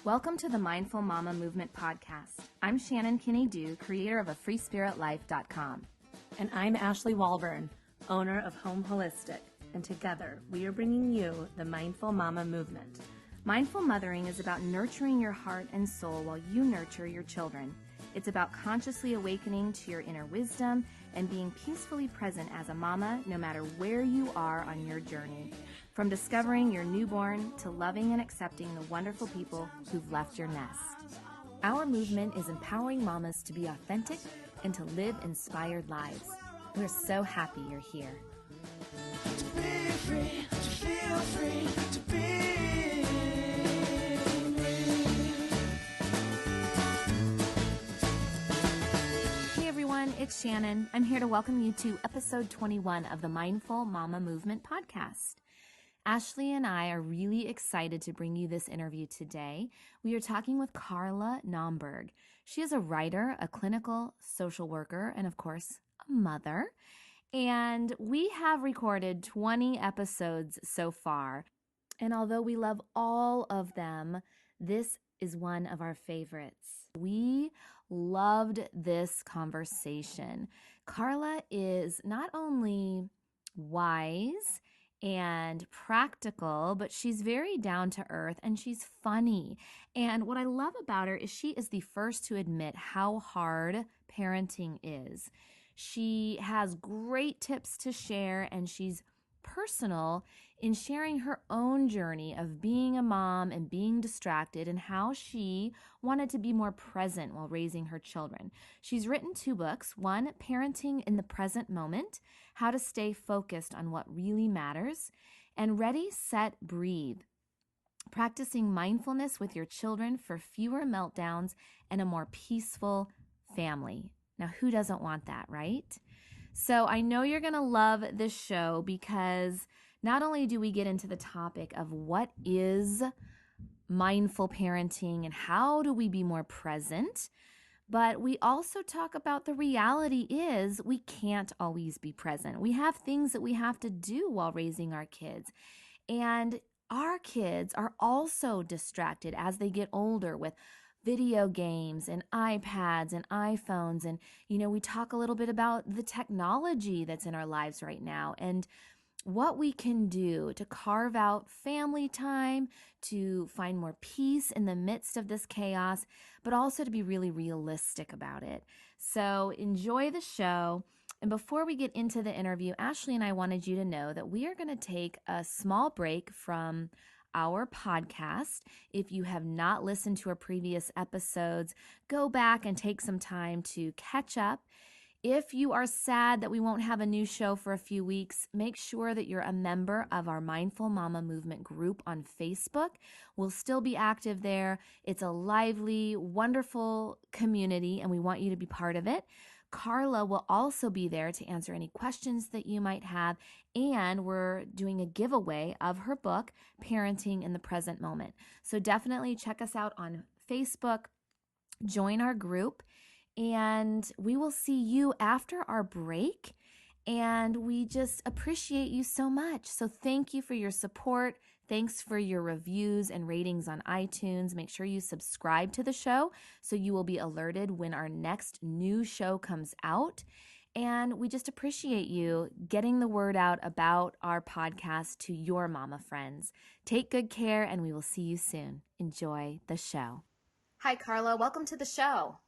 Welcome to the Mindful Mama Movement podcast. I'm Shannon Kinney-Dew, creator of AFreeSpiritLife.com. And I'm Ashley Walburn, owner of Home Holistic. And together, we are bringing you the Mindful Mama Movement. Mindful mothering is about nurturing your heart and soul while you nurture your children. It's about consciously awakening to your inner wisdom and being peacefully present as a mama, no matter where you are on your journey. From discovering your newborn to loving and accepting the wonderful people who've left your nest. Our movement is empowering mamas to be authentic and to live inspired lives. We're so happy you're here. To be free, to feel free, to be Hey everyone, it's Shannon. I'm here to welcome you to episode 21 of the Mindful Mama Movement podcast. Ashley and I are really excited to bring you this interview today. We are talking with Carla Naumburg. She is a writer, a clinical social worker, and of course, a mother. And we have recorded 20 episodes so far. And although we love all of them, this is one of our favorites. We loved this conversation. Carla is not only wise and practical, but she's very down to earth and she's funny. And what I love about her is she is the first to admit how hard parenting is. She has great tips to share and she's personal in sharing her own journey of being a mom and being distracted and how she wanted to be more present while raising her children. She's written 2 books, one, Parenting in the Present Moment, How to Stay Focused on What Really Matters, and Ready, Set, Breathe, Practicing Mindfulness with Your Children for Fewer Meltdowns and a More Peaceful Family. Now, who doesn't want that, right? So I know you're going to love this show because not only do we get into the topic of what is mindful parenting and how do we be more present, but we also talk about the reality is we can't always be present. We have things that we have to do while raising our kids. And our kids are also distracted as they get older with video games and iPads and iPhones. And, we talk a little bit about the technology that's in our lives right now and what we can do to carve out family time, to find more peace in the midst of this chaos, but also to be really realistic about it. So enjoy the show. And before we get into the interview, Ashley and I wanted you to know that we are going to take a small break from our podcast. If you have not listened to our previous episodes, go back and take some time to catch up. If you are sad that we won't have a new show for a few weeks, make sure that you're a member of our Mindful Mama Movement group on Facebook. We'll still be active there. It's a lively, wonderful community, and we want you to be part of it. Carla will also be there to answer any questions that you might have, and we're doing a giveaway of her book, Parenting in the Present Moment. So definitely check us out on Facebook, join our group, and we will see you after our break, and we just appreciate you so much. So thank you for your support. Thanks for your reviews and ratings on iTunes. Make sure you subscribe to the show so you will be alerted when our next new show comes out. And we just appreciate you getting the word out about our podcast to your mama friends. Take good care, and we will see you soon. Enjoy the show. Hi, Carla. Welcome to the show.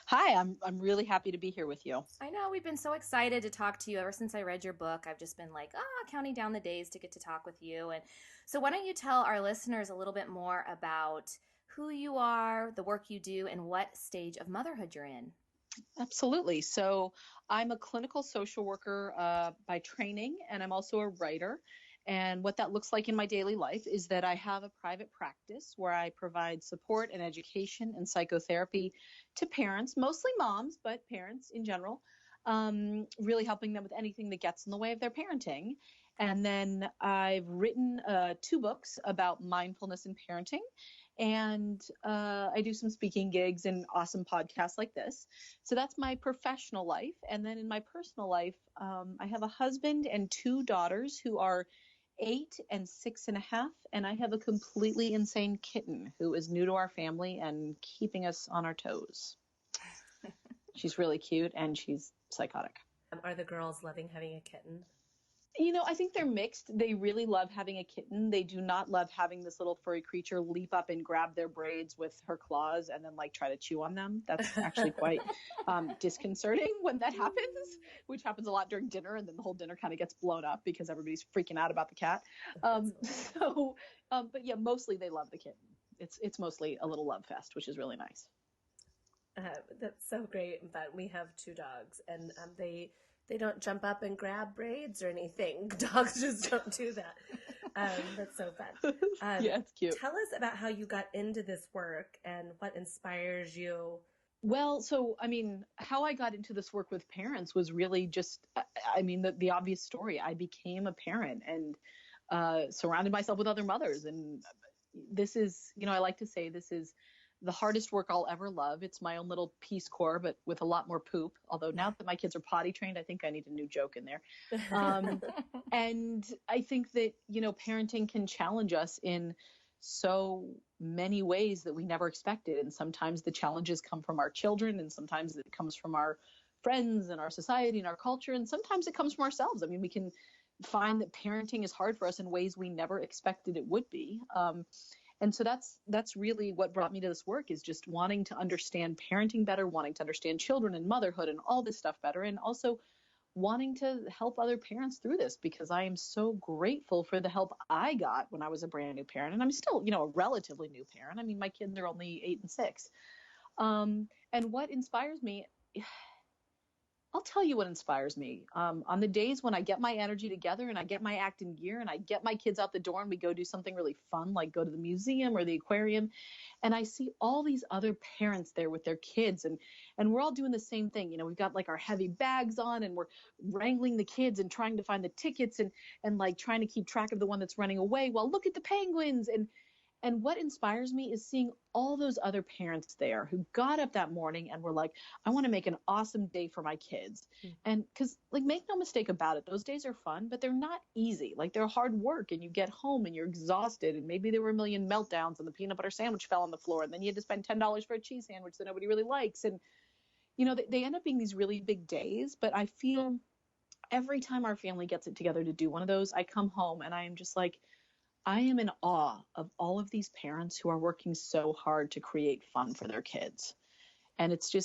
Hi, I'm really happy to be here with you. I know, we've been so excited to talk to you ever since I read your book. I've just been like, counting down the days to get to talk with you. And so why don't you tell our listeners a little bit more about who you are, the work you do, and what stage of motherhood you're in? Absolutely. So I'm a clinical social worker by training, and I'm also a writer. And what that looks like in my daily life is that I have a private practice where I provide support and education and psychotherapy to parents, mostly moms, but parents in general, really helping them with anything that gets in the way of their parenting. And then I've written 2 books about mindfulness and parenting. And I do some speaking gigs and awesome podcasts like this. So that's my professional life. And then in my personal life, I have a husband and 2 daughters who are 8 and 6.5, and I have a completely insane kitten who is new to our family and keeping us on our toes. She's really cute and she's psychotic. Are the girls loving having a kitten? I think they're mixed. They really love having a kitten. They do not love having this little furry creature leap up and grab their braids with her claws and then try to chew on them. That's actually quite disconcerting when that happens, which happens a lot during dinner, and then the whole dinner kind of gets blown up because everybody's freaking out about the cat. But yeah, mostly they love the kitten. It's mostly a little love fest, which is really nice. That's so great. But we have 2 dogs, and they don't jump up and grab braids or anything. Dogs just don't do that. That's so fun. Yeah, it's cute. Tell us about how you got into this work and what inspires you. Well, so, how I got into this work with parents was really just, the obvious story. I became a parent and surrounded myself with other mothers. And this is, I like to say this is the hardest work I'll ever love. It's my own little Peace Corps, but with a lot more poop. Although now that my kids are potty trained, I think I need a new joke in there. And I think that, parenting can challenge us in so many ways that we never expected. And sometimes the challenges come from our children, and sometimes it comes from our friends and our society and our culture. And sometimes it comes from ourselves. We can find that parenting is hard for us in ways we never expected it would be. And so that's really what brought me to this work, is just wanting to understand parenting better, wanting to understand children and motherhood and all this stuff better, and also wanting to help other parents through this, because I am so grateful for the help I got when I was a brand new parent. And I'm still, a relatively new parent. My kids are only 8 and 6. And what inspires me, I'll tell you what inspires me. On the days when I get my energy together and I get my act in gear and I get my kids out the door and we go do something really fun, like go to the museum or the aquarium, and I see all these other parents there with their kids, and we're all doing the same thing. We've got like our heavy bags on and we're wrangling the kids and trying to find the tickets and like trying to keep track of the one that's running away. Well, look at the penguins. And what inspires me is seeing all those other parents there who got up that morning and were like, I want to make an awesome day for my kids. And because, make no mistake about it, those days are fun, but they're not easy. They're hard work, and you get home and you're exhausted, and maybe there were a million meltdowns and the peanut butter sandwich fell on the floor, and then you had to spend $10 for a cheese sandwich that nobody really likes. And, they end up being these really big days, but I feel every time our family gets it together to do one of those, I come home and I am just like, I am in awe of all of these parents who are working so hard to create fun for their kids. And it's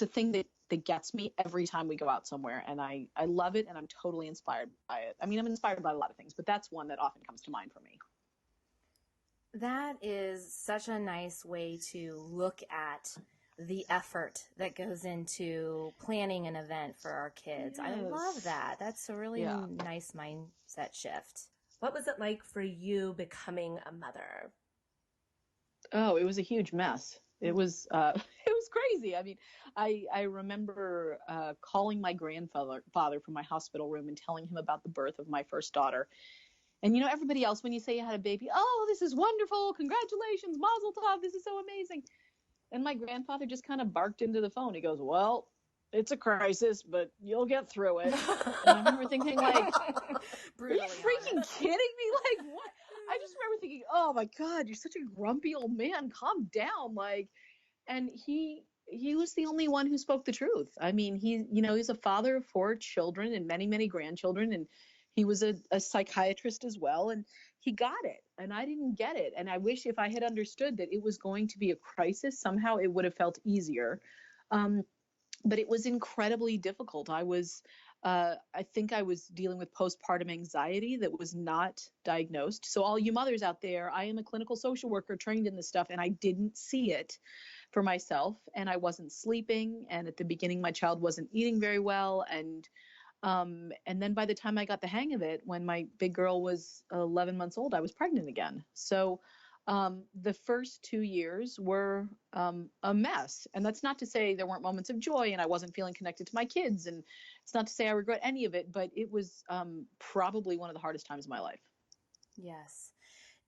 a thing that gets me every time we go out somewhere. And I love it, and I'm totally inspired by it. I'm inspired by a lot of things, but that's one that often comes to mind for me. That is such a nice way to look at the effort that goes into planning an event for our kids. Yes. I love that. That's a really nice mindset shift. What was it like for you becoming a mother? Oh, it was a huge mess. It was crazy. I remember calling my grandfather from my hospital room and telling him about the birth of my first daughter. And everybody else, when you say you had a baby, oh, this is wonderful, congratulations, mazel tov, this is so amazing. And my grandfather just kind of barked into the phone. He goes, well, it's a crisis, but you'll get through it. And I remember thinking, like, are you freaking kidding me? Like, what? I just remember thinking, oh my God, you're such a grumpy old man. Calm down. And he was the only one who spoke the truth. He's a father of 4 children and many, many grandchildren. And he was a psychiatrist as well. And he got it. And I didn't get it. And I wish if I had understood that it was going to be a crisis, somehow it would have felt easier. But it was incredibly difficult. I think I was dealing with postpartum anxiety that was not diagnosed. So all you mothers out there, I am a clinical social worker trained in this stuff, and I didn't see it for myself, and I wasn't sleeping. And at the beginning, my child wasn't eating very well. And then by the time I got the hang of it, when my big girl was 11 months old, I was pregnant again. So the first 2 years were a mess. And that's not to say there weren't moments of joy and I wasn't feeling connected to my kids. And it's not to say I regret any of it, but it was probably one of the hardest times of my life. Yes.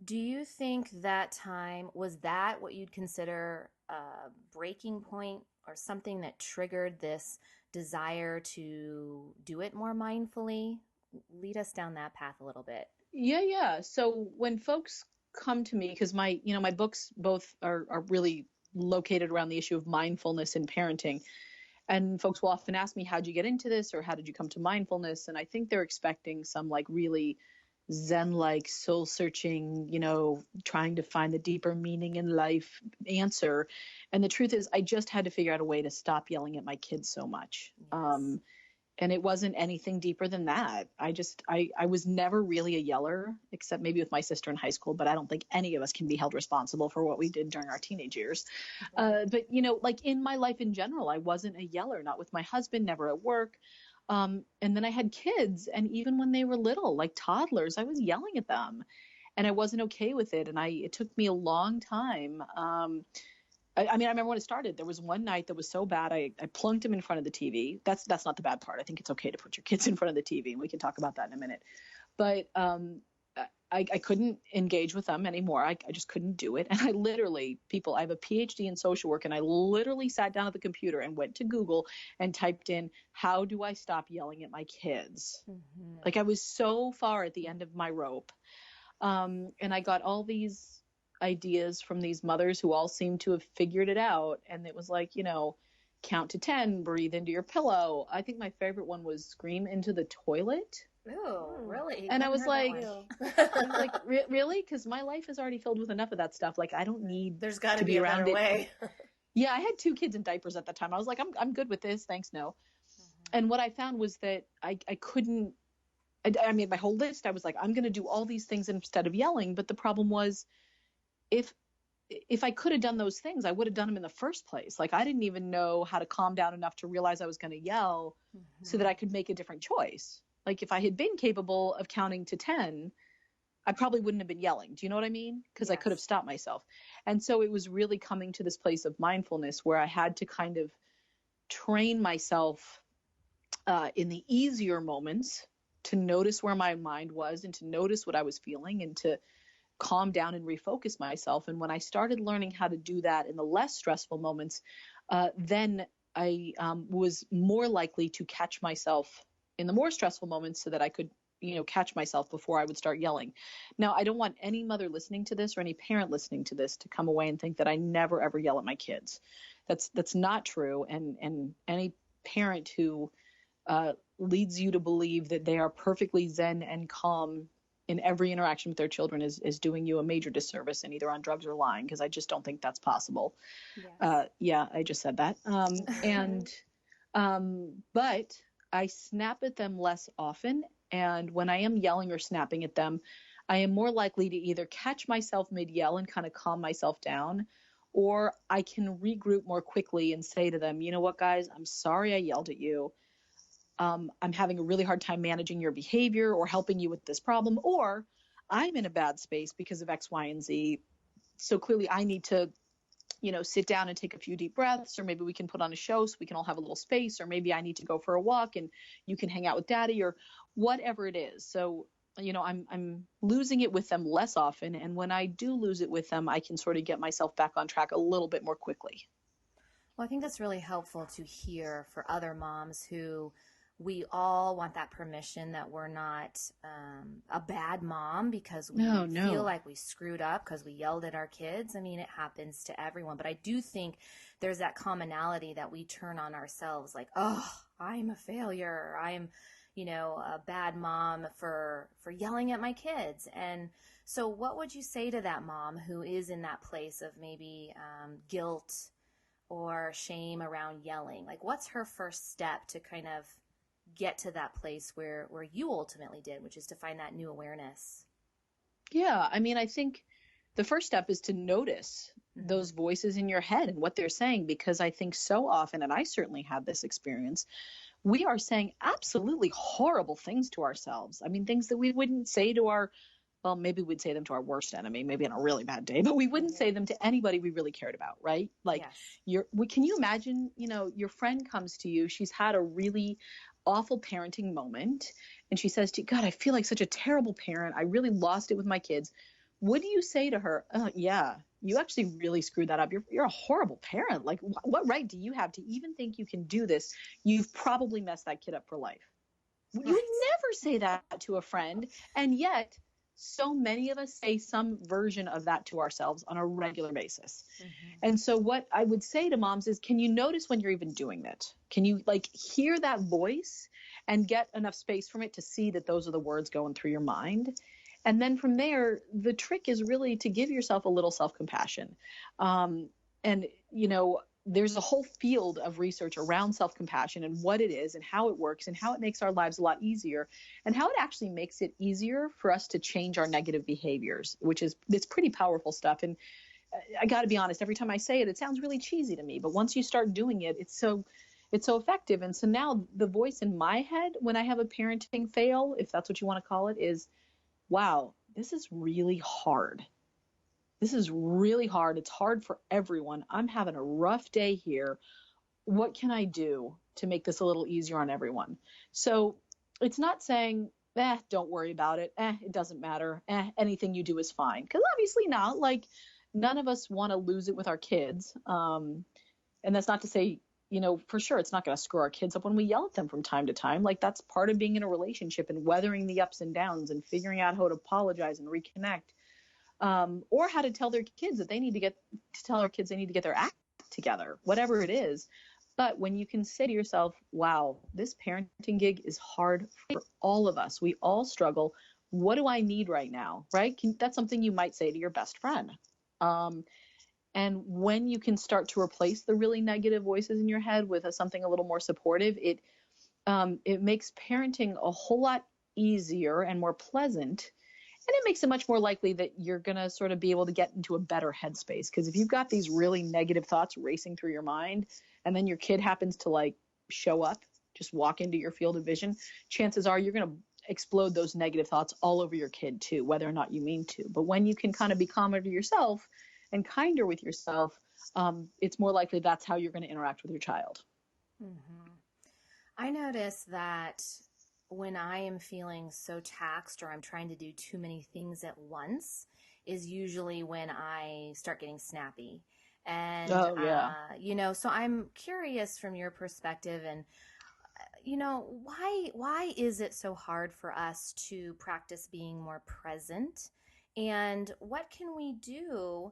Do you think that time, was that what you'd consider a breaking point or something that triggered this desire to do it more mindfully? Lead us down that path a little bit. Yeah. So when folks come to me, because my books both are really located around the issue of mindfulness in parenting. And folks will often ask me, how'd you get into this? Or how did you come to mindfulness? And I think they're expecting some like really Zen-like, soul-searching, trying to find the deeper meaning in life answer. And the truth is, I just had to figure out a way to stop yelling at my kids so much. Yes. And it wasn't anything deeper than that. I was never really a yeller, except maybe with my sister in high school, but I don't think any of us can be held responsible for what we did during our teenage years. But, like in my life in general, I wasn't a yeller, not with my husband, never at work. And then I had kids, and even when they were little, like toddlers, I was yelling at them, and I wasn't okay with it. And it took me a long time. I remember when it started, there was one night that was so bad, I plunked him in front of the TV. That's not the bad part. I think it's okay to put your kids in front of the TV, and we can talk about that in a minute. But I couldn't engage with them anymore. I just couldn't do it. And I have a PhD in social work, and I literally sat down at the computer and went to Google and typed in, how do I stop yelling at my kids? Mm-hmm. Like I was so far at the end of my rope. And I got all these ideas from these mothers who all seemed to have figured it out. And it was like, count to 10, breathe into your pillow. I think my favorite one was scream into the toilet. Oh, really? And I was like, really? Because my life is already filled with enough of that stuff. Like, I don't need There's got to be around a way. Yeah, I had 2 kids in diapers at the time. I was like, I'm good with this. Thanks, no. Mm-hmm. And what I found was that I couldn't. I made my whole list. I was like, I'm going to do all these things instead of yelling. But the problem was, if I could have done those things, I would have done them in the first place. Like I didn't even know how to calm down enough to realize I was going to yell so that I could make a different choice. Like if I had been capable of counting to 10, I probably wouldn't have been yelling. Do you know what I mean? Because I could have stopped myself. And so it was really coming to this place of mindfulness where I had to kind of train myself in the easier moments to notice where my mind was and to notice what I was feeling and to calm down and refocus myself. And when I started learning how to do that in the less stressful moments, then I was more likely to catch myself in the more stressful moments so that I could, catch myself before I would start yelling. Now, I don't want any mother listening to this or any parent listening to this to come away and think that I never, ever yell at my kids. That's not true. And any parent who leads you to believe that they are perfectly zen and calm in every interaction with their children is doing you a major disservice and either on drugs or lying, because I just don't think that's possible. Yes. I just said that. But I snap at them less often. And when I am yelling or snapping at them, I am more likely to either catch myself mid-yell and kind of calm myself down, or I can regroup more quickly and say to them, you know what, guys, I'm sorry I yelled at you. I'm having a really hard time managing your behavior or helping you with this problem, or I'm in a bad space because of X, Y, and Z. So clearly I need to, sit down and take a few deep breaths, or maybe we can put on a show so we can all have a little space, or maybe I need to go for a walk and you can hang out with daddy, or whatever it is. So, I'm losing it with them less often. And when I do lose it with them, I can sort of get myself back on track a little bit more quickly. Well, I think that's really helpful to hear for other moms who we all want that permission that we're not a bad mom because we feel like we screwed up because we yelled at our kids. I mean, it happens to everyone. But I do think there's that commonality that we turn on ourselves like, oh, I'm a failure. I'm, a bad mom for yelling at my kids. And so what would you say to that mom who is in that place of maybe guilt or shame around yelling? Like, what's her first step to kind of get to that place where you ultimately did, which is to find that new awareness? Yeah. I mean, I think the first step is to notice those voices in your head and what they're saying, because I think so often, and I certainly had this experience, we are saying absolutely horrible things to ourselves. I mean, things that we wouldn't say to maybe we'd say them to our worst enemy, maybe on a really bad day, but we wouldn't say them to anybody we really cared about, right? Like, can you imagine, your friend comes to you, she's had a really awful parenting moment, and she says to you, God, I feel like such a terrible parent. I really lost it with my kids. What do you say to her? Yeah, you actually really screwed that up. You're a horrible parent. Like, what right do you have to even think you can do this? You've probably messed that kid up for life. You would never say that to a friend. And yet so many of us say some version of that to ourselves on a regular basis. Mm-hmm. And so what I would say to moms is, can you notice when you're even doing that? Can you like hear that voice and get enough space from it to see that those are the words going through your mind? And then from there, the trick is really to give yourself a little self-compassion. And, you know, there's a whole field of research around self-compassion and what it is and how it works and how it makes our lives a lot easier and how it actually makes it easier for us to change our negative behaviors, it's pretty powerful stuff. And I got to be honest, every time I say it, it sounds really cheesy to me, but once you start doing it, it's so effective. And so now the voice in my head when I have a parenting fail, if that's what you want to call it, is, wow, this is really hard. This is really hard. It's hard for everyone. I'm having a rough day here. What can I do to make this a little easier on everyone? So it's not saying, don't worry about it. It doesn't matter. Anything you do is fine. Because obviously not. Like, none of us want to lose it with our kids. And that's not to say, you know, for sure, it's not going to screw our kids up when we yell at them from time to time. Like, that's part of being in a relationship and weathering the ups and downs and figuring out how to apologize and reconnect. Or how to tell their kids that they need to get their act together, whatever it is. But when you can say to yourself, wow, this parenting gig is hard for all of us. We all struggle. What do I need right now? Right? That's something you might say to your best friend. And when you can start to replace the really negative voices in your head with something a little more supportive, it makes parenting a whole lot easier and more pleasant. And it makes it much more likely that you're going to sort of be able to get into a better headspace. Because if you've got these really negative thoughts racing through your mind, and then your kid happens to like show up, just walk into your field of vision, chances are you're going to explode those negative thoughts all over your kid too, whether or not you mean to. But when you can kind of be calmer to yourself and kinder with yourself, it's more likely that's how you're going to interact with your child. Mm-hmm. I notice that when I am feeling so taxed or I'm trying to do too many things at once is usually when I start getting snappy. And, you know, so I'm curious from your perspective and, you know, why is it so hard for us to practice being more present? And what can we do?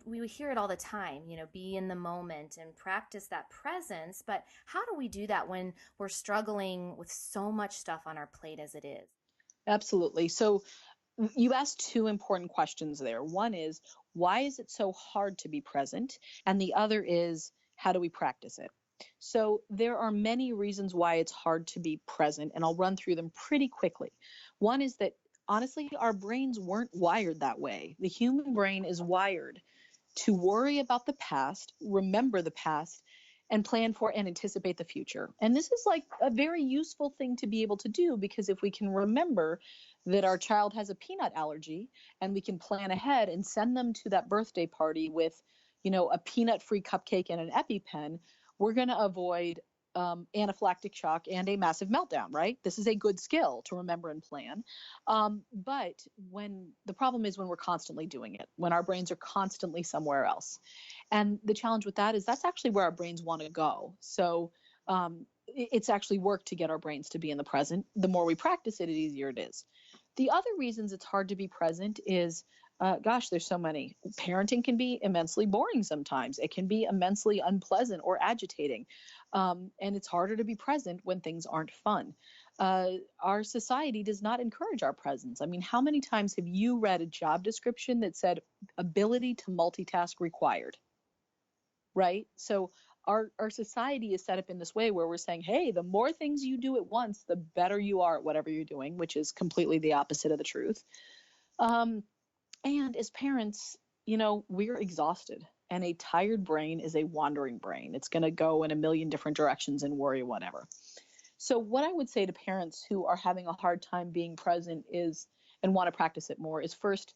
We hear it all the time, you know, be in the moment and practice that presence. But how do we do that when we're struggling with so much stuff on our plate as it is? Absolutely. So you asked two important questions there. One is, why is it so hard to be present? And the other is, how do we practice it? So there are many reasons why it's hard to be present, and I'll run through them pretty quickly. One is that honestly, our brains weren't wired that way. The human brain is wired to worry about the past, remember the past, and plan for and anticipate the future. And this is like a very useful thing to be able to do, because if we can remember that our child has a peanut allergy and we can plan ahead and send them to that birthday party with, you know, a peanut-free cupcake and an EpiPen, we're going to avoid anaphylactic shock and a massive meltdown, right? This is a good skill to remember and plan. But when the problem is when we're constantly doing it, when our brains are constantly somewhere else. And the challenge with that is that's actually where our brains want to go. So it's actually work to get our brains to be in the present. The more we practice it, the easier it is. The other reasons it's hard to be present is there's so many. Parenting can be immensely boring sometimes. It can be immensely unpleasant or agitating. And it's harder to be present when things aren't fun. Our society does not encourage our presence. I mean, how many times have you read a job description that said ability to multitask required? Right? So our society is set up in this way where we're saying, hey, the more things you do at once, the better you are at whatever you're doing, which is completely the opposite of the truth. And as parents, you know, we're exhausted, and a tired brain is a wandering brain. It's going to go in a million different directions and worry whatever. So what I would say to parents who are having a hard time being present is, and want to practice it more, is first,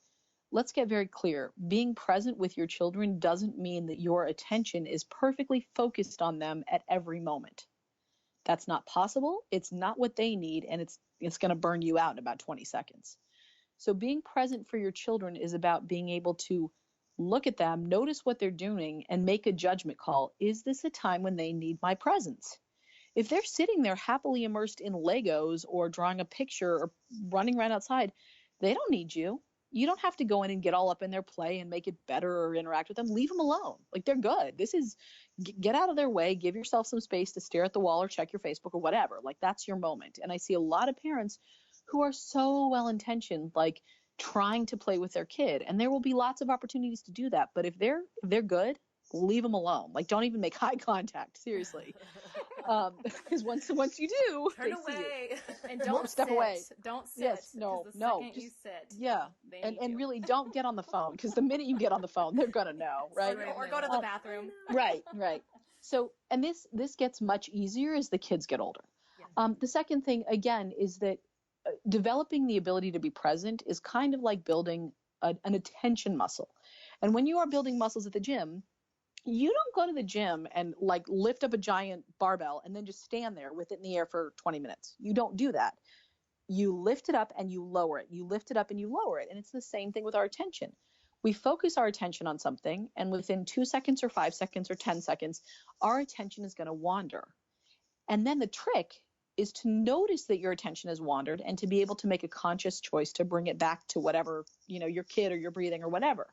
let's get very clear. Being present with your children doesn't mean that your attention is perfectly focused on them at every moment. That's not possible. It's not what they need, and it's going to burn you out in about 20 seconds. So being present for your children is about being able to look at them, notice what they're doing, and make a judgment call. Is this a time when they need my presence? If they're sitting there happily immersed in Legos or drawing a picture or running around outside, they don't need you. You don't have to go in and get all up in their play and make it better or interact with them. Leave them alone. Like, they're good. This is, get out of their way, give yourself some space to stare at the wall or check your Facebook or whatever. Like, that's your moment. And I see a lot of parents who are so well-intentioned, like trying to play with their kid. And there will be lots of opportunities to do that. But if they're good, leave them alone. Like, don't even make eye contact. Seriously. Because once you do, Turn they see away. And don't Step sit. away. Don't sit. Yes, no, 'cause the no, second you just- sit, yeah. they And need you. really don't get on the phone, because the minute you get on the phone, they're going to know, right? Or go to the bathroom. Right. So, and this gets much easier as the kids get older. Yeah. The second thing, again, is that developing the ability to be present is kind of like building an attention muscle. And when you are building muscles at the gym, you don't go to the gym and like lift up a giant barbell and then just stand there with it in the air for 20 minutes. You don't do that. You lift it up and you lower it. You lift it up and you lower it. And it's the same thing with our attention. We focus our attention on something, and within 2 seconds or 5 seconds or 10 seconds, our attention is going to wander. And then the trick is to notice that your attention has wandered and to be able to make a conscious choice to bring it back to whatever, your kid or your breathing or whatever.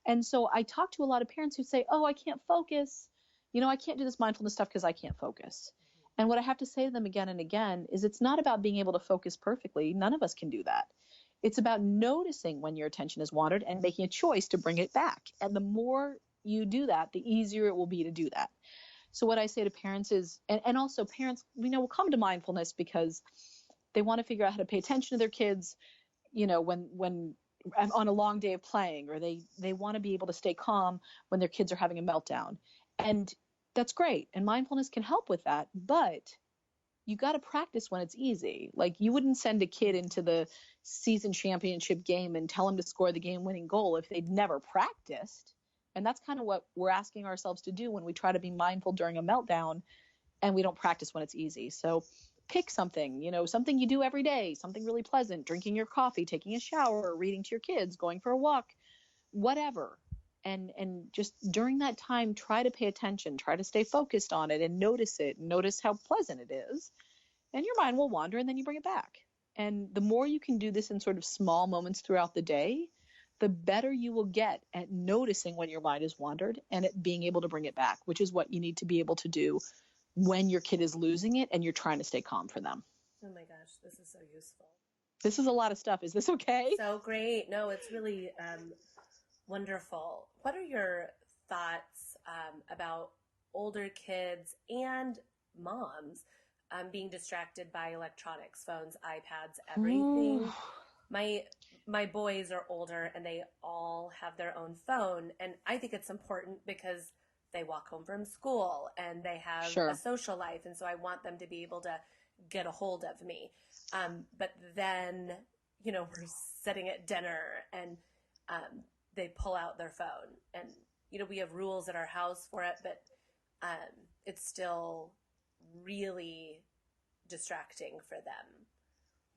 And so I talk to a lot of parents who say, oh, I can't focus. I can't do this mindfulness stuff because I can't focus. And what I have to say to them again and again is, it's not about being able to focus perfectly. None of us can do that. It's about noticing when your attention has wandered and making a choice to bring it back. And the more you do that, the easier it will be to do that. So what I say to parents is, and also parents, will come to mindfulness because they want to figure out how to pay attention to their kids, when on a long day of playing, or they want to be able to stay calm when their kids are having a meltdown. And that's great. And mindfulness can help with that. But you got to practice when it's easy. Like, you wouldn't send a kid into the season championship game and tell them to score the game winning goal if they'd never practiced. And that's kind of what we're asking ourselves to do when we try to be mindful during a meltdown and we don't practice when it's easy. So pick something, something you do every day, something really pleasant, drinking your coffee, taking a shower, reading to your kids, going for a walk, whatever. And just during that time, try to pay attention, try to stay focused on it and notice it, notice how pleasant it is. And your mind will wander and then you bring it back. And the more you can do this in sort of small moments throughout the day, the better you will get at noticing when your mind has wandered and at being able to bring it back, which is what you need to be able to do when your kid is losing it and you're trying to stay calm for them. Oh my gosh, this is so useful. This is a lot of stuff. Is this okay? So great. No, it's really wonderful. What are your thoughts about older kids and moms being distracted by electronics, phones, iPads, everything? My boys are older and they all have their own phone, and I think it's important because they walk home from school and they have Sure. a social life, and so I want them to be able to get a hold of me. But then, we're sitting at dinner and they pull out their phone, and we have rules at our house for it, but it's still really distracting for them.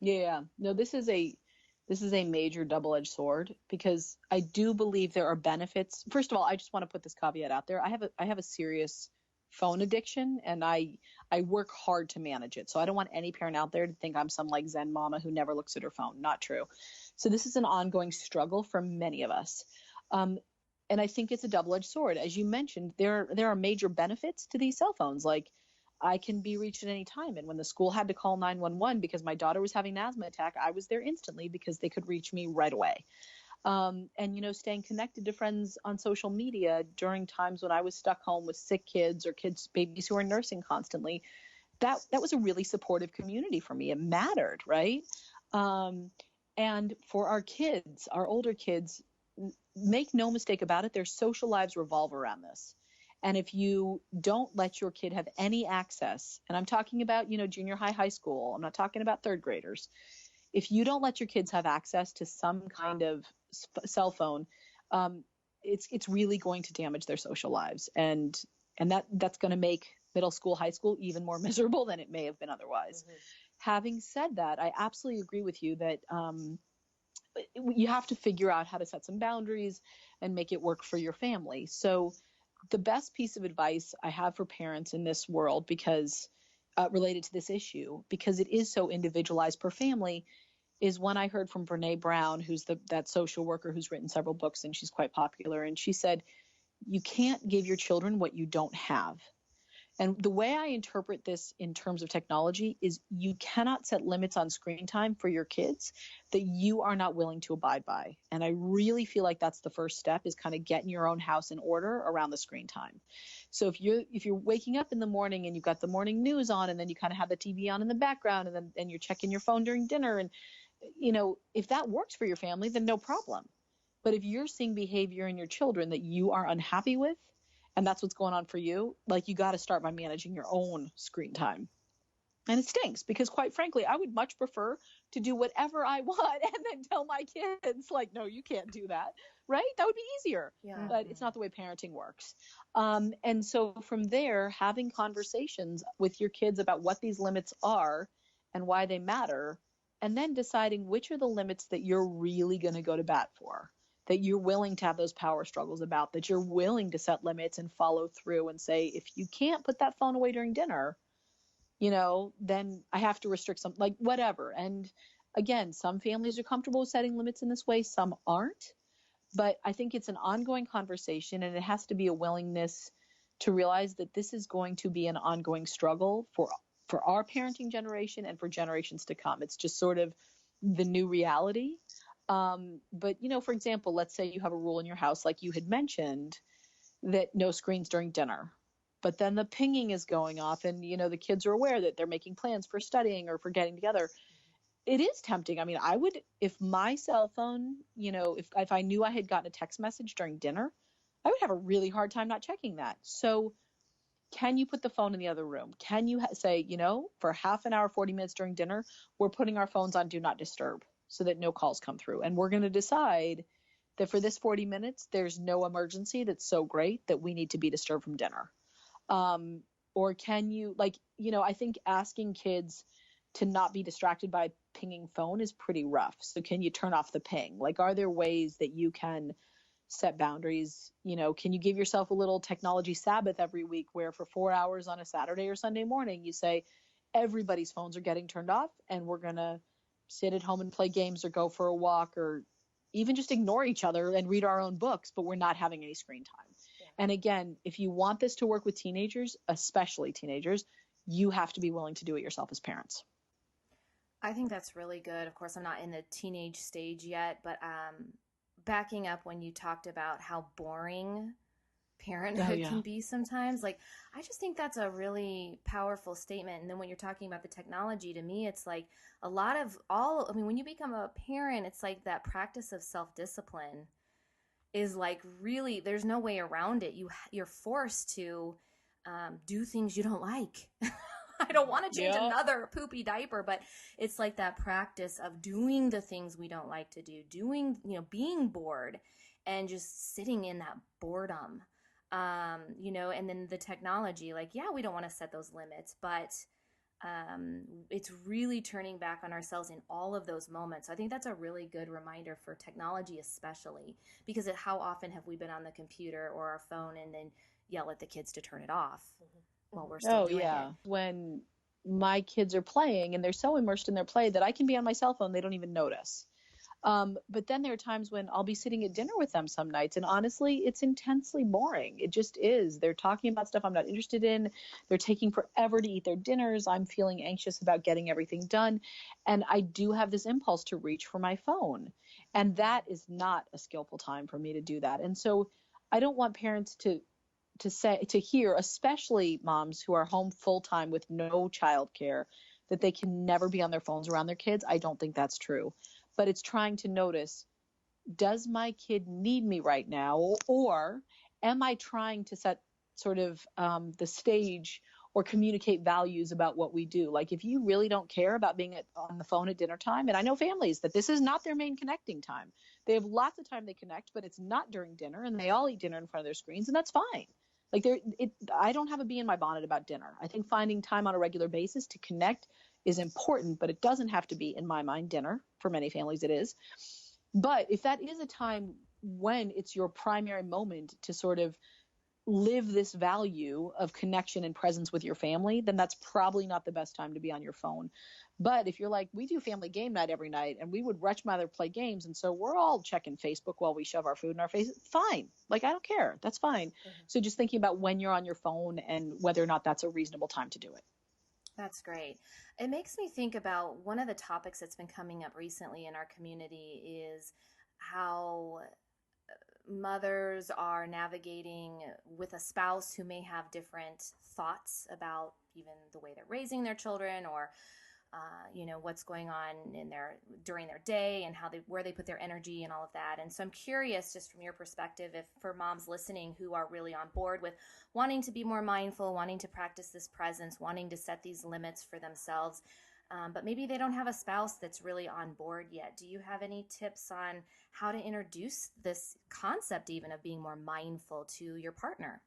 Yeah. No, this is a major double-edged sword, because I do believe there are benefits. First of all, I just want to put this caveat out there. I have a serious phone addiction, and I work hard to manage it. So I don't want any parent out there to think I'm some like Zen mama who never looks at her phone. Not true. So this is an ongoing struggle for many of us. And I think it's a double-edged sword. As you mentioned, there are major benefits to these cell phones. Like, I can be reached at any time. And when the school had to call 911 because my daughter was having an asthma attack, I was there instantly because they could reach me right away. And, staying connected to friends on social media during times when I was stuck home with sick kids or babies who are nursing constantly, that was a really supportive community for me. It mattered, right? And for our kids, our older kids, make no mistake about it, their social lives revolve around this. And if you don't let your kid have any access, and I'm talking about, junior high school, I'm not talking about third graders. If you don't let your kids have access to some kind of cell phone, it's really going to damage their social lives. And that's going to make middle school, high school even more miserable than it may have been otherwise. Mm-hmm. Having said that, I absolutely agree with you that you have to figure out how to set some boundaries and make it work for your family. So the best piece of advice I have for parents in this world, because related to this issue, because it is so individualized per family, is one I heard from Brene Brown, who's that social worker who's written several books, and she's quite popular. And she said, you can't give your children what you don't have. And the way I interpret this in terms of technology is you cannot set limits on screen time for your kids that you are not willing to abide by. And I really feel like that's the first step, is kind of getting your own house in order around the screen time. So if you're waking up in the morning and you've got the morning news on, and then you kind of have the TV on in the background, and you're checking your phone during dinner, and if that works for your family, then no problem. But if you're seeing behavior in your children that you are unhappy with, and that's what's going on for you, like, you got to start by managing your own screen time. And it stinks, because quite frankly, I would much prefer to do whatever I want and then tell my kids, like, no, you can't do that. Right? That would be easier. Yeah. But it's not the way parenting works. And so from there, having conversations with your kids about what these limits are and why they matter, and then deciding which are the limits that you're really going to go to bat for, that you're willing to have those power struggles about, that you're willing to set limits and follow through and say, if you can't put that phone away during dinner, then I have to restrict some, like, whatever. And again, some families are comfortable with setting limits in this way, some aren't. But I think it's an ongoing conversation, and it has to be a willingness to realize that this is going to be an ongoing struggle for our parenting generation and for generations to come. It's just sort of the new reality. But, for example, let's say you have a rule in your house, like you had mentioned, that no screens during dinner. But then the pinging is going off, and, the kids are aware that they're making plans for studying or for getting together. It is tempting. I mean, I would, if my cell phone, if I knew I had gotten a text message during dinner, I would have a really hard time not checking that. So can you put the phone in the other room? Can you say, for half an hour, 40 minutes during dinner, we're putting our phones on do not disturb so that no calls come through. And we're going to decide that for this 40 minutes, there's no emergency that's so great that we need to be disturbed from dinner. Or can you, I think asking kids to not be distracted by pinging phone is pretty rough. So can you turn off the ping? Like, are there ways that you can set boundaries? Can you give yourself a little technology Sabbath every week, where for 4 hours on a Saturday or Sunday morning, you say everybody's phones are getting turned off, and we're going to sit at home and play games or go for a walk, or even just ignore each other and read our own books, but we're not having any screen time. Yeah. And again, if you want this to work with teenagers, especially teenagers, you have to be willing to do it yourself as parents. I think that's really good. Of course, I'm not in the teenage stage yet, but backing up when you talked about how boring parenthood can be sometimes, like, I just think that's a really powerful statement. And then when you're talking about the technology, to me, it's like when you become a parent, it's like that practice of self-discipline is like, really, there's no way around it. You're forced to do things you don't like. I don't want to change another poopy diaper, but it's like that practice of doing the things we don't like to do, being bored and just sitting in that boredom, and then the technology, we don't want to set those limits, but it's really turning back on ourselves in all of those moments. So I think that's a really good reminder for technology, especially because how often have we been on the computer or our phone and then yell at the kids to turn it off? While we're still doing it. When my kids are playing and they're so immersed in their play that I can be on my cell phone, they don't even notice. But then there are times when I'll be sitting at dinner with them some nights, and honestly, it's intensely boring. It just is. They're talking about stuff I'm not interested in. They're taking forever to eat their dinners. I'm feeling anxious about getting everything done. And I do have this impulse to reach for my phone. And that is not a skillful time for me to do that. And so I don't want parents to hear, especially moms who are home full time with no childcare, that they can never be on their phones around their kids. I don't think that's true. But it's trying to notice, does my kid need me right now? Or am I trying to set sort of the stage or communicate values about what we do? Like, if you really don't care about being on the phone at dinner time, and I know families that this is not their main connecting time. They have lots of time they connect, but it's not during dinner, and they all eat dinner in front of their screens, and that's fine. I don't have a bee in my bonnet about dinner. I think finding time on a regular basis to connect is important, but it doesn't have to be, in my mind, dinner. For many families it is. But if that is a time when it's your primary moment to sort of live this value of connection and presence with your family, then that's probably not the best time to be on your phone. But if you're like, we do family game night every night and we would much rather play games, and so we're all checking Facebook while we shove our food in our face, fine. Like, I don't care. That's fine. Mm-hmm. So just thinking about when you're on your phone and whether or not that's a reasonable time to do it. That's great. It makes me think about one of the topics that's been coming up recently in our community is how mothers are navigating with a spouse who may have different thoughts about even the way they're raising their children, or what's going on during their day, and where they put their energy and all of that. And so I'm curious, just from your perspective, if for moms listening who are really on board with wanting to be more mindful, wanting to practice this presence, wanting to set these limits for themselves, but maybe they don't have a spouse that's really on board yet. Do you have any tips on how to introduce this concept even of being more mindful to your partner?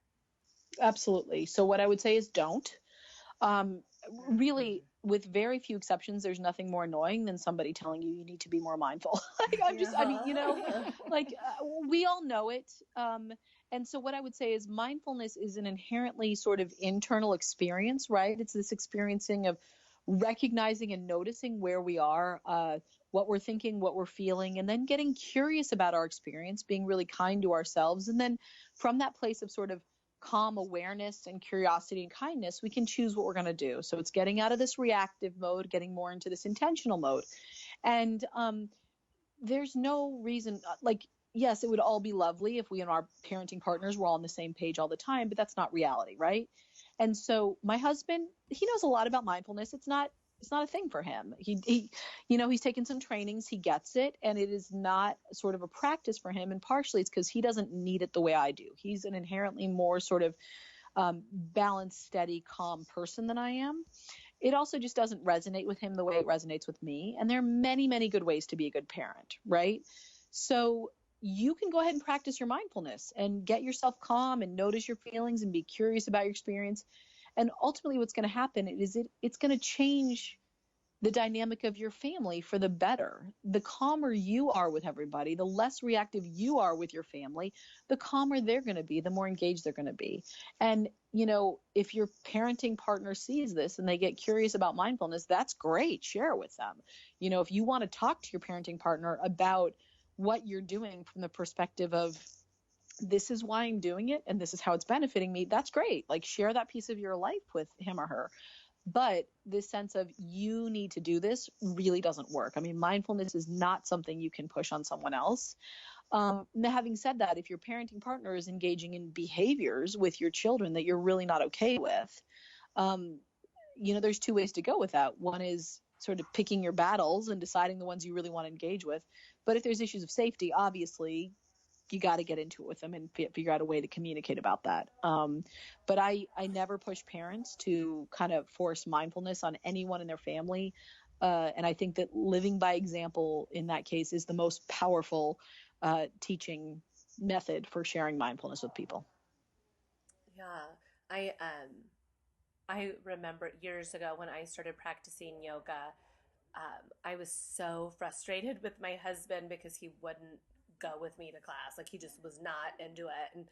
Absolutely. So what I would say is don't. Really, with very few exceptions, there's nothing more annoying than somebody telling you need to be more mindful. We all know it. And so what I would say is mindfulness is an inherently sort of internal experience, right? It's this experiencing of recognizing and noticing where we are, what we're thinking, what we're feeling, and then getting curious about our experience, being really kind to ourselves. And then from that place of sort of calm awareness and curiosity and kindness, we can choose what we're going to do. So it's getting out of this reactive mode, getting more into this intentional mode. And there's no reason, yes, it would all be lovely if we and our parenting partners were all on the same page all the time, but that's not reality, right? And so my husband, he knows a lot about mindfulness. It's not a thing for him. He's taken some trainings, he gets it, and it is not sort of a practice for him. And partially it's because he doesn't need it the way I do. He's an inherently more sort of balanced, steady, calm person than I am. It also just doesn't resonate with him the way it resonates with me. And there are many, many good ways to be a good parent, right? So you can go ahead and practice your mindfulness and get yourself calm and notice your feelings and be curious about your experience. And ultimately what's going to happen is it's going to change the dynamic of your family for the better. The calmer you are with everybody, the less reactive you are with your family, the calmer they're going to be, the more engaged they're going to be. And, if your parenting partner sees this and they get curious about mindfulness, that's great. Share it with them. If you want to talk to your parenting partner about what you're doing from the perspective of, this is why I'm doing it and this is how it's benefiting me, that's great. Like, share that piece of your life with him or her. But this sense of you need to do this really doesn't work. I mean, mindfulness is not something you can push on someone else. Now, having said that, if your parenting partner is engaging in behaviors with your children that you're really not okay with, there's two ways to go with that. One is sort of picking your battles and deciding the ones you really want to engage with. But if there's issues of safety, obviously, you got to get into it with them and figure out a way to communicate about that. But I never push parents to kind of force mindfulness on anyone in their family. And I think that living by example in that case is the most powerful teaching method for sharing mindfulness with people. Yeah. I remember years ago when I started practicing yoga, I was so frustrated with my husband because he wouldn't go with me to class. Like, he just was not into it. And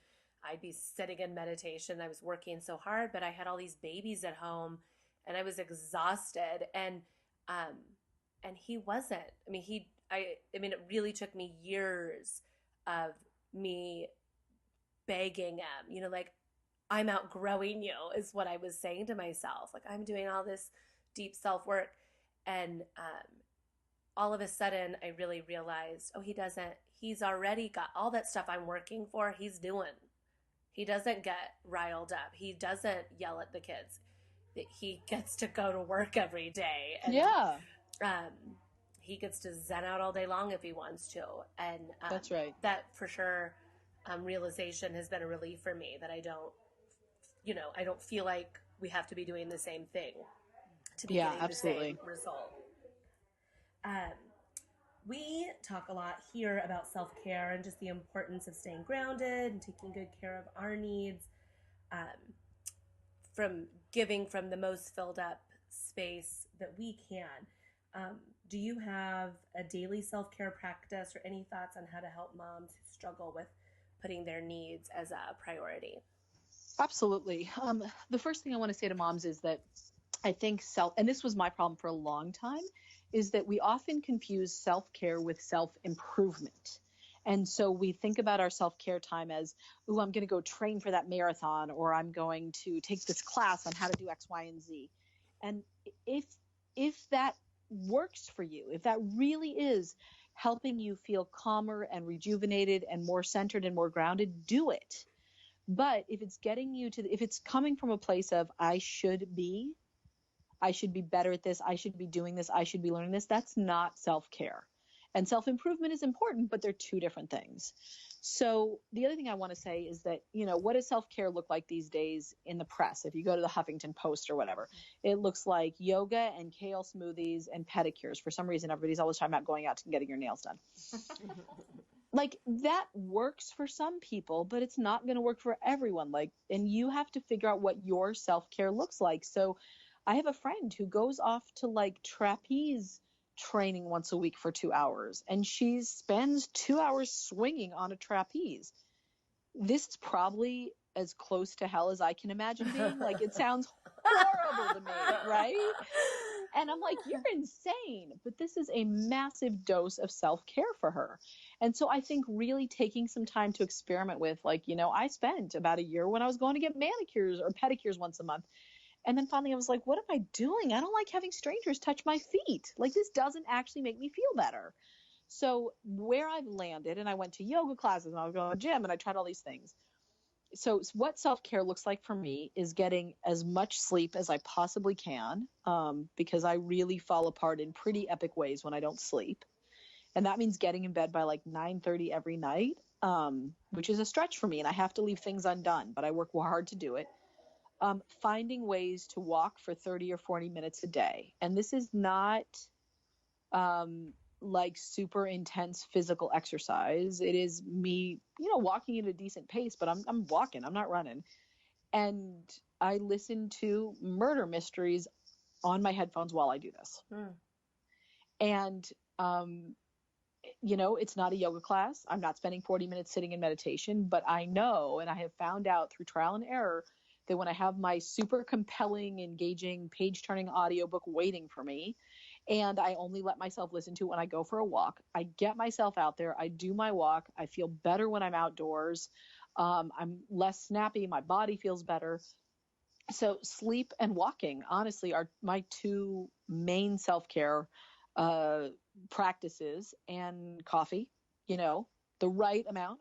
I'd be sitting in meditation. I was working so hard, but I had all these babies at home and I was exhausted. And he wasn't. I mean, it really took me years of me begging him, like, I'm outgrowing you is what I was saying to myself. Like, I'm doing all this deep self-work. And all of a sudden I really realized, he's already got all that stuff I'm working for. He's doing. He doesn't get riled up. He doesn't yell at the kids. He gets to go to work every day. And, yeah. He gets to zen out all day long if he wants to. And that's right. That for sure realization has been a relief for me, that I don't feel like we have to be doing the same thing to be getting absolutely. the same result. We talk a lot here about self-care and just the importance of staying grounded and taking good care of our needs, from giving from the most filled up space that we can. Do you have a daily self-care practice or any thoughts on how to help moms who struggle with putting their needs as a priority? Absolutely. The first thing I want to say to moms is that I think and this was my problem for a long time, is that we often confuse self-care with self-improvement. And so we think about our self-care time as, oh, I'm going to go train for that marathon, or I'm going to take this class on how to do X, Y, and Z. And if if that works for you, if that really is helping you feel calmer and rejuvenated and more centered and more grounded, do it. But if it's getting you to, if it's coming from a place of I should be better at this, I should be doing this, I should be learning this, that's not self-care. And self-improvement is important, but they're two different things. So the other thing I want to say is that, what does self-care look like these days in the press? If you go to the Huffington Post or whatever, it looks like yoga and kale smoothies and pedicures. For some reason, everybody's always talking about going out and getting your nails done. Like, that works for some people, but it's not going to work for everyone. And you have to figure out what your self-care looks like. So I have a friend who goes off to trapeze training once a week for 2 hours, and she spends 2 hours swinging on a trapeze. This is probably as close to hell as I can imagine being. It sounds horrible to me, right? And I'm like, you're insane. But this is a massive dose of self-care for her. And so I think really taking some time to experiment with, I spent about a year when I was going to get manicures or pedicures once a month. And then finally I was like, what am I doing? I don't like having strangers touch my feet. This doesn't actually make me feel better. So where I've landed, and I went to yoga classes and I was going to the gym and I tried all these things. So what self-care looks like for me is getting as much sleep as I possibly can, because I really fall apart in pretty epic ways when I don't sleep. And that means getting in bed by 9:30 every night, which is a stretch for me. And I have to leave things undone, but I work hard to do it. Finding ways to walk for 30 or 40 minutes a day. And this is not super intense physical exercise. It is me, walking at a decent pace, but I'm walking, I'm not running. And I listen to murder mysteries on my headphones while I do this. And, it's not a yoga class. I'm not spending 40 minutes sitting in meditation, but I know, and I have found out through trial and error, that when I have my super compelling, engaging, page-turning audiobook waiting for me, and I only let myself listen to it when I go for a walk, I get myself out there, I do my walk, I feel better when I'm outdoors, I'm less snappy, my body feels better. So sleep and walking, honestly, are my two main self-care practices. And coffee, the right amount.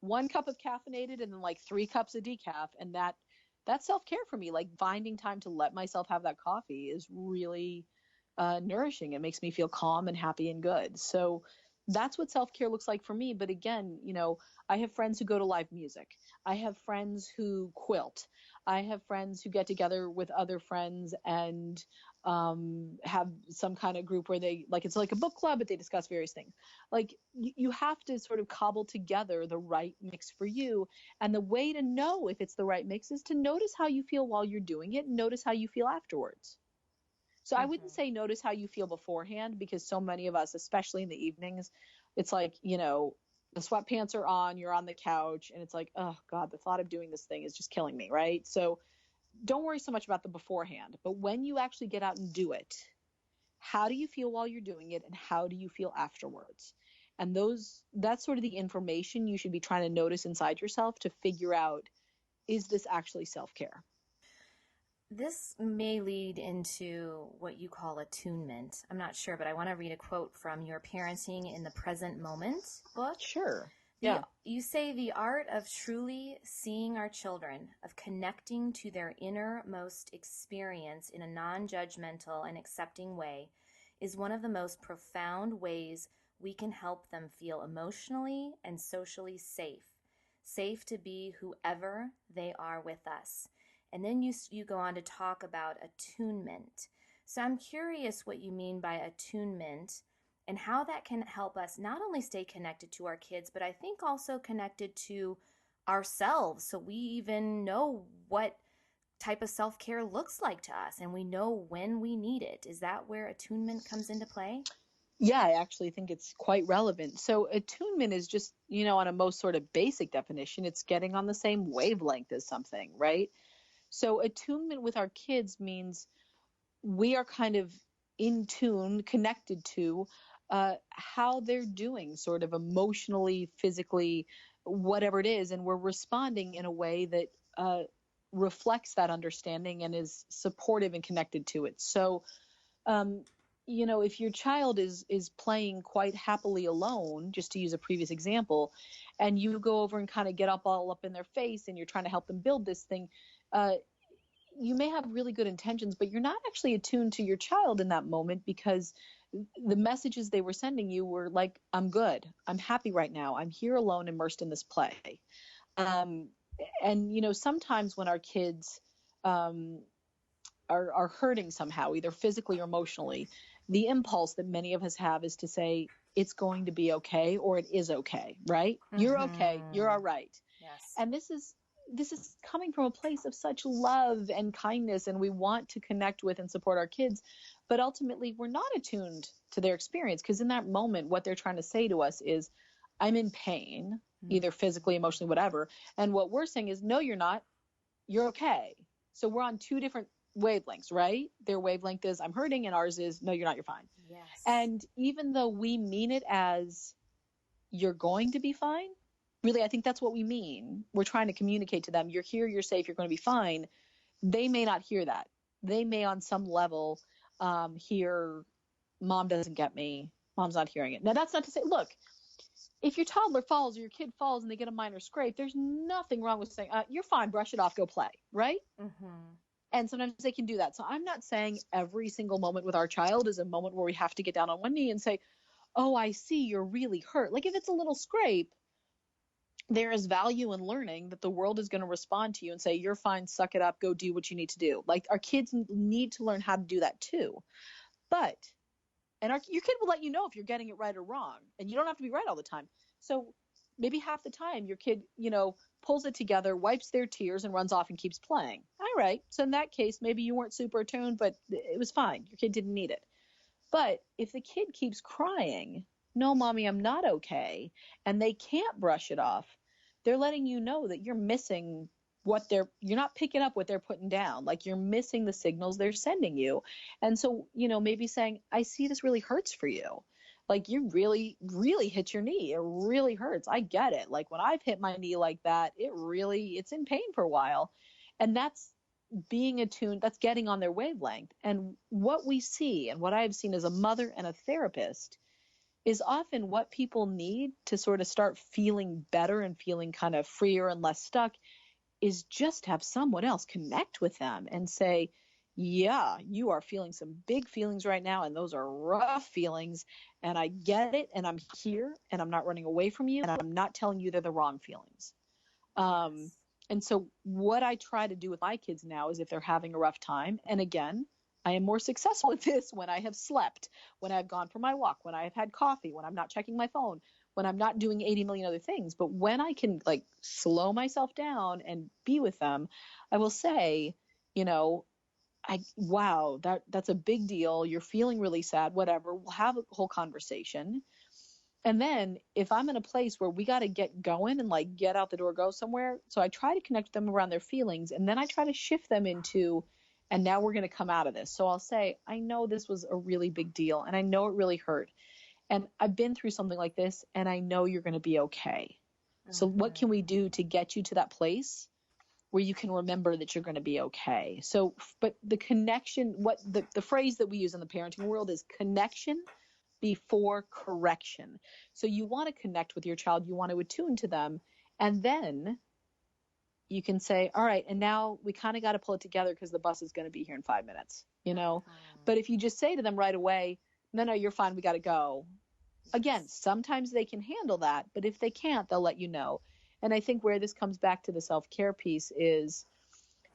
1 cup of caffeinated and then 3 cups of decaf, and that's self-care for me. Finding time to let myself have that coffee is really nourishing. It makes me feel calm and happy and good. So that's what self-care looks like for me. But again, I have friends who go to live music. I have friends who quilt. I have friends who get together with other friends and have some kind of group where they it's like a book club, but they discuss various things. You have to sort of cobble together the right mix for you. And the way to know if it's the right mix is to notice how you feel while you're doing it and notice how you feel afterwards. So I wouldn't say notice how you feel beforehand, because so many of us, especially in the evenings, it's the sweatpants are on, you're on the couch, and it's oh God, the thought of doing this thing is just killing me, right? So don't worry so much about the beforehand, but when you actually get out and do it, how do you feel while you're doing it, and how do you feel afterwards? And that's sort of the information you should be trying to notice inside yourself to figure out, is this actually self-care? This may lead into what you call attunement. I'm not sure, but I want to read a quote from your Parenting in the Present Moment book. Sure. Yeah. You say the art of truly seeing our children, of connecting to their innermost experience in a non-judgmental and accepting way, is one of the most profound ways we can help them feel emotionally and socially safe to be whoever they are with us. And then you go on to talk about attunement. So I'm curious what you mean by attunement and how that can help us not only stay connected to our kids, but I think also connected to ourselves. So we even know what type of self-care looks like to us, and we know when we need it. Is that where attunement comes into play? Yeah, I actually think it's quite relevant. So attunement is just, on a most sort of basic definition, it's getting on the same wavelength as something, right? So attunement with our kids means we are kind of in tune, connected to how they're doing, sort of emotionally, physically, whatever it is. And we're responding in a way that reflects that understanding and is supportive and connected to it. So, um, if your child is playing quite happily alone, just to use a previous example, and you go over and kind of get all up in their face and you're trying to help them build this thing, uh, you may have really good intentions, but you're not actually attuned to your child in that moment, because the messages they were sending you were like, I'm good, I'm happy right now, I'm here alone, immersed in this play. Um, and sometimes when our kids um, are hurting somehow, either physically or emotionally, the impulse that many of us have is to say, it's going to be okay, or it is okay, right? You're okay, you're all right. Yes. And this is coming from a place of such love and kindness, and we want to connect with and support our kids, but ultimately we're not attuned to their experience, because in that moment what they're trying to say to us is, I'm in pain, either physically, emotionally, whatever. And what we're saying is, no, you're not, you're okay. So we're on two different wavelengths, right? Their wavelength is, I'm hurting, and ours is, no, you're not, you're fine. Yes. And even though we mean it as, you're going to be fine, really, I think that's what we mean. We're trying to communicate to them, you're here, you're safe, you're going to be fine. They may not hear that. They may on some level hear, mom doesn't get me, mom's not hearing it. Now, that's not to say, look, if your toddler falls or your kid falls and they get a minor scrape, there's nothing wrong with saying, you're fine, brush it off, go play, right? And sometimes they can do that. So I'm not saying every single moment with our child is a moment where we have to get down on one knee and say, oh, I see, you're really hurt. Like, if it's a little scrape, there is value in learning that the world is going to respond to you and say, you're fine, suck it up, go do what you need to do. Like, our kids need to learn how to do that too. But, your kid will let you know if you're getting it right or wrong, and you don't have to be right all the time. So maybe half the time your kid, pulls it together, wipes their tears, and runs off and keeps playing. All right. So in that case, maybe you weren't super attuned, but it was fine. Your kid didn't need it. But if the kid keeps crying, no, mommy, I'm not okay, and they can't brush it off, they're letting you know that you're missing you're not picking up what they're putting down. Like, you're missing the signals they're sending you. And so, maybe saying, I see this really hurts for you. Like, you really, really hit your knee. It really hurts. I get it. Like, when I've hit my knee like that, it's in pain for a while. And that's being attuned, that's getting on their wavelength. And what we see, and what I've seen as a mother and a therapist, is often what people need to sort of start feeling better and feeling kind of freer and less stuck, is just have someone else connect with them and say, yeah, you are feeling some big feelings right now, and those are rough feelings, and I get it, and I'm here, and I'm not running away from you, and I'm not telling you they're the wrong feelings. And so what I try to do with my kids now is, if they're having a rough time, and again, I am more successful at this when I have slept, when I've gone for my walk, when I've had coffee, when I'm not checking my phone, when I'm not doing 80 million other things. But when I can, like, slow myself down and be with them, I will say, wow, that's a big deal. You're feeling really sad, whatever. We'll have a whole conversation. And then if I'm in a place where we got to get going and, like, get out the door, go somewhere, so I try to connect with them around their feelings, and then I try to shift them into, and now we're going to come out of this. So I'll say, I know this was a really big deal, and I know it really hurt, and I've been through something like this, and I know you're going to be okay. So what can we do to get you to that place where you can remember that you're going to be okay? So, but the connection, what the phrase that we use in the parenting world is connection before correction. So you want to connect with your child, you want to attune to them, and then you can say, all right, and now we kind of got to pull it together because the bus is going to be here in 5 minutes, But if you just say to them right away, no, you're fine, we got to go. Again, sometimes they can handle that, but if they can't, they'll let you know. And I think where this comes back to the self-care piece is,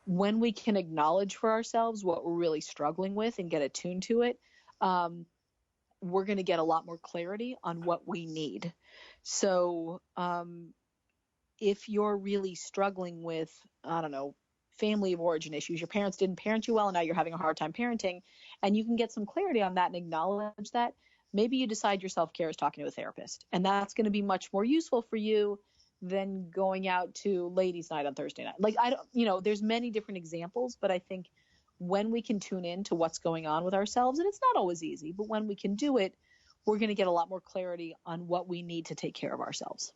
when we can acknowledge for ourselves what we're really struggling with and get attuned to it, we're going to get a lot more clarity on what we need. So if you're really struggling with, I don't know, family of origin issues, your parents didn't parent you well, and now you're having a hard time parenting, and you can get some clarity on that and acknowledge that, maybe you decide your self-care is talking to a therapist, and that's going to be much more useful for you than going out to ladies' night on Thursday night. Like, I don't, there's many different examples, but I think when we can tune in to what's going on with ourselves, and it's not always easy, but when we can do it, we're going to get a lot more clarity on what we need to take care of ourselves.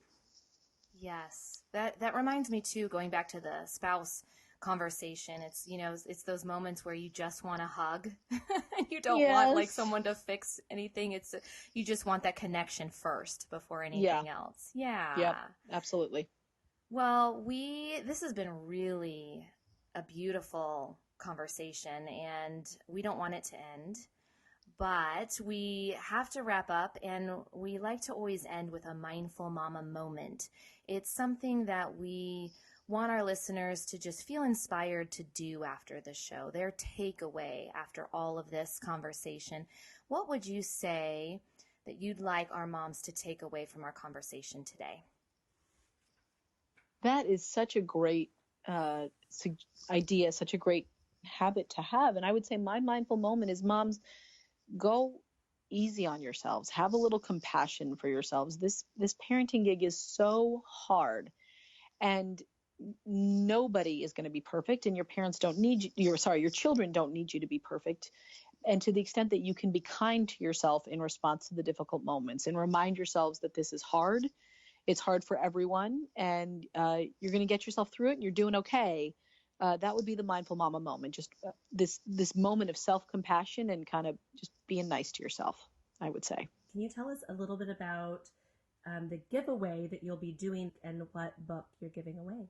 Yes. That reminds me too, going back to the spouse conversation. It's, it's those moments where you just want a hug. You don't want like someone to fix anything. You just want that connection first before anything else. Yeah. Yep. Absolutely. Well, this has been really a beautiful conversation, and we don't want it to end, but we have to wrap up, and we like to always end with a mindful mama moment. It's something that we want our listeners to just feel inspired to do after the show, their takeaway after all of this conversation. What would you say that you'd like our moms to take away from our conversation today? That is such a great idea, such a great habit to have. And I would say my mindful moment is, moms, go easy on yourselves. Have a little compassion for yourselves. This parenting gig is so hard, and nobody is going to be perfect, and your parents don't need you. Your children don't need you to be perfect. And to the extent that you can be kind to yourself in response to the difficult moments, and remind yourselves that this is hard. It's hard for everyone, and you're going to get yourself through it, and you're doing okay. That would be the mindful mama moment. Just this moment of self-compassion and kind of just being nice to yourself, I would say. Can you tell us a little bit about the giveaway that you'll be doing and what book you're giving away?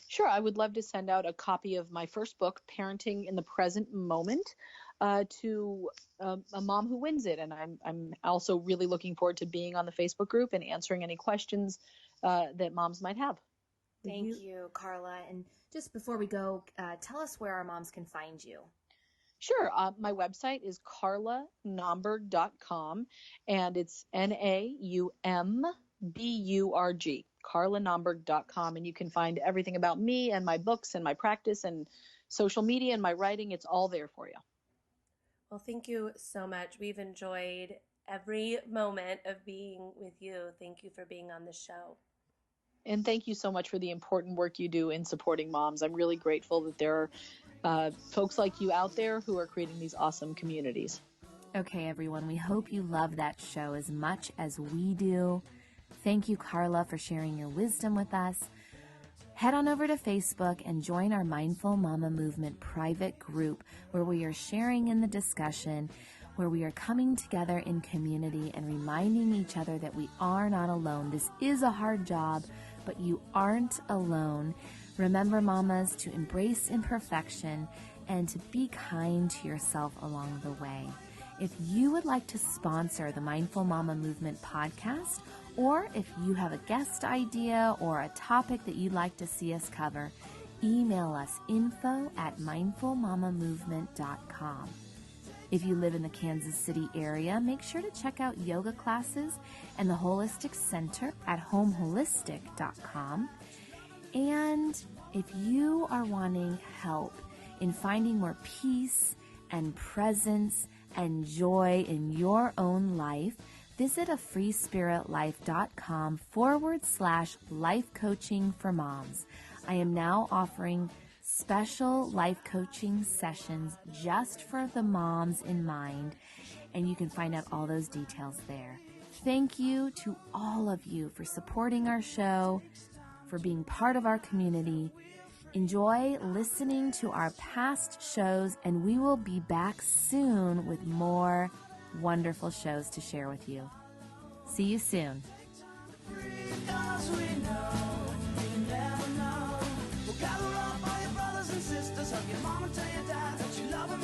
Sure. I would love to send out a copy of my first book, Parenting in the Present Moment, to a mom who wins it. And I'm also really looking forward to being on the Facebook group and answering any questions that moms might have. Thank you, Carla. And just before we go, tell us where our moms can find you. Sure. My website is carlanaumburg.com, and it's Naumburg, carlanaumburg.com. And you can find everything about me and my books and my practice and social media and my writing. It's all there for you. Well, thank you so much. We've enjoyed every moment of being with you. Thank you for being on the show. And thank you so much for the important work you do in supporting moms. I'm really grateful that there are folks like you out there who are creating these awesome communities. Okay, everyone, we hope you love that show as much as we do. Thank you, Carla, for sharing your wisdom with us. Head on over to Facebook and join our Mindful Mama Movement private group, where we are sharing in the discussion, where we are coming together in community and reminding each other that we are not alone. This is a hard job, but you aren't alone. Remember, mamas, to embrace imperfection and to be kind to yourself along the way. If you would like to sponsor the Mindful Mama Movement podcast, or if you have a guest idea or a topic that you'd like to see us cover, email us info@mindfulmamamovement.com. If you live in the Kansas City area, make sure to check out yoga classes and the Holistic Center at homeholistic.com. And if you are wanting help in finding more peace and presence and joy in your own life, visit afreespiritlife.com/life coaching for moms. I am now offering special life coaching sessions just for the moms in mind, and you can find out all those details there. Thank you to all of you for supporting our show, for being part of our community. Enjoy listening to our past shows, and we will be back soon with more wonderful shows to share with you. See you soon. Because we know you never know. Well, gather up all your brothers and sisters, hug your mom and tell your dad that you love them.